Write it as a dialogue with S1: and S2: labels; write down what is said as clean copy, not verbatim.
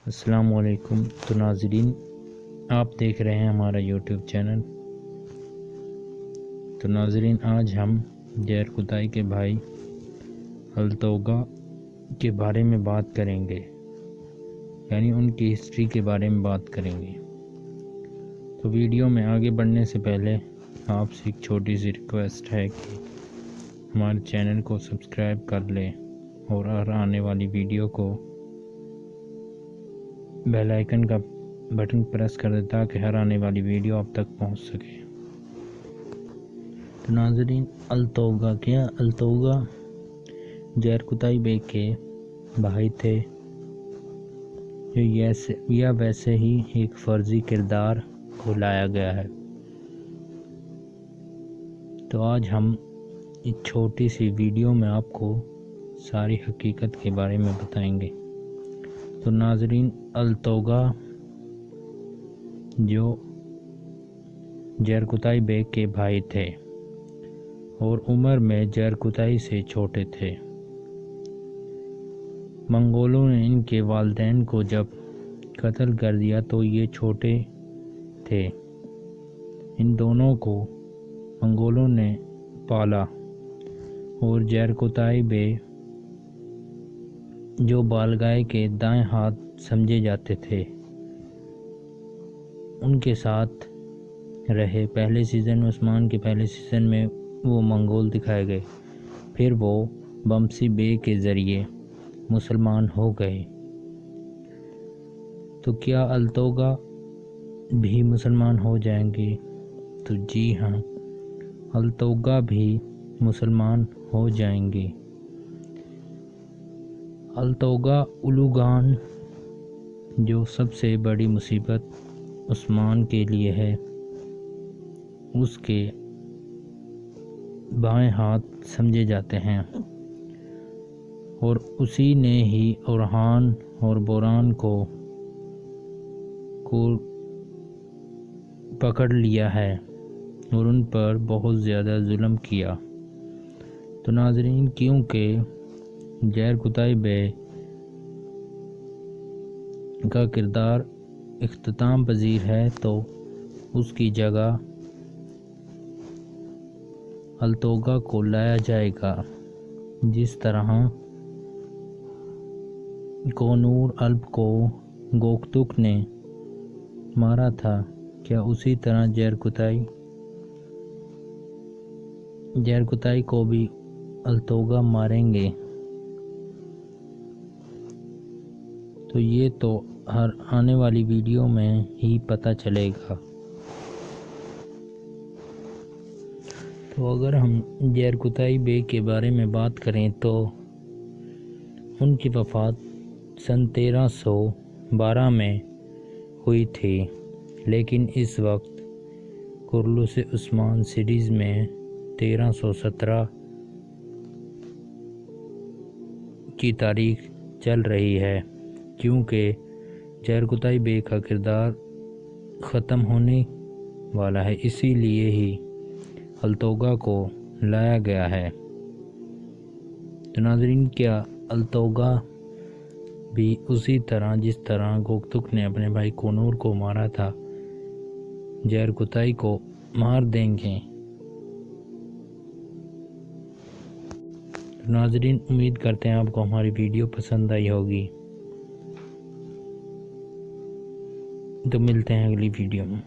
S1: السلام علیکم۔ تو ناظرین، آپ دیکھ رہے ہیں ہمارا یوٹیوب چینل۔ تو ناظرین، آج ہم جیر کتائی کے بھائی التوگا کے بارے میں بات کریں گے، یعنی ان کی ہسٹری کے بارے میں بات کریں گے۔ تو ویڈیو میں آگے بڑھنے سے پہلے آپ سے ایک چھوٹی سی ریکویسٹ ہے کہ ہمارے چینل کو سبسکرائب کر لیں اور آنے والی ویڈیو کو بیل آئیکن کا بٹن پریس کر دیں تاکہ ہر آنے والی ویڈیو آپ تک پہنچ سکے۔ تو ناظرین، التوگا جیر کتائی بیگ کے بھائی تھے، جو ویسے ہی ایک فرضی کردار کو لایا گیا ہے۔ تو آج ہم ایک چھوٹی سی ویڈیو میں آپ کو ساری حقیقت کے بارے میں بتائیں گے۔ تو ناظرین، التوگا جو جیر کتائی بیگ کے بھائی تھے اور عمر میں جیر کتائی سے چھوٹے تھے۔ منگولوں نے ان کے والدین کو جب قتل کر دیا تو یہ چھوٹے تھے۔ ان دونوں کو منگولوں نے پالا اور جیر کتائی بیگ جو بالگائے کے دائیں ہاتھ سمجھے جاتے تھے ان کے ساتھ رہے۔ پہلے سیزن عثمان کے پہلے سیزن میں وہ منگول دکھائے گئے، پھر وہ بمسی بیگ کے ذریعے مسلمان ہو گئے۔ تو کیا التوگا بھی مسلمان ہو جائیں گے؟ تو جی ہاں، التوگا بھی مسلمان ہو جائیں گے۔ التوگا اولوگان جو سب سے بڑی مصیبت عثمان کے لیے ہے، اس کے بائیں ہاتھ سمجھے جاتے ہیں، اور اسی نے ہی اورحان اور بوران کو پکڑ لیا ہے اور ان پر بہت زیادہ ظلم کیا۔ تو ناظرین، کیونکہ جیر کتائی بیگ کا کردار اختتام پذیر ہے تو اس کی جگہ التوگا کو لایا جائے گا۔ جس طرح کونور الپ کو گوکتک نے مارا تھا، کیا اسی طرح جیر کتائی کو بھی التوگا ماریں گے؟ تو یہ تو ہر آنے والی ویڈیو میں ہی پتہ چلے گا۔ تو اگر ہم جیر کتائی بیگ کے بارے میں بات کریں تو ان کی وفات سن 1312 میں ہوئی تھی، لیکن اس وقت کرلس عثمان سیریز میں 1317 کی تاریخ چل رہی ہے، کیونکہ جیر کتائی بیگ کا کردار ختم ہونے والا ہے، اسی لیے ہی التوگا کو لایا گیا ہے۔ تو ناظرین، کیا التوگا بھی اسی طرح جس طرح گوکتک نے اپنے بھائی کونور کو مارا تھا، جیر کتائی کو مار دیں گے؟ تو ناظرین، امید کرتے ہیں آپ کو ہماری ویڈیو پسند آئی ہوگی۔ تو ملتے ہیں اگلی ویڈیو میں۔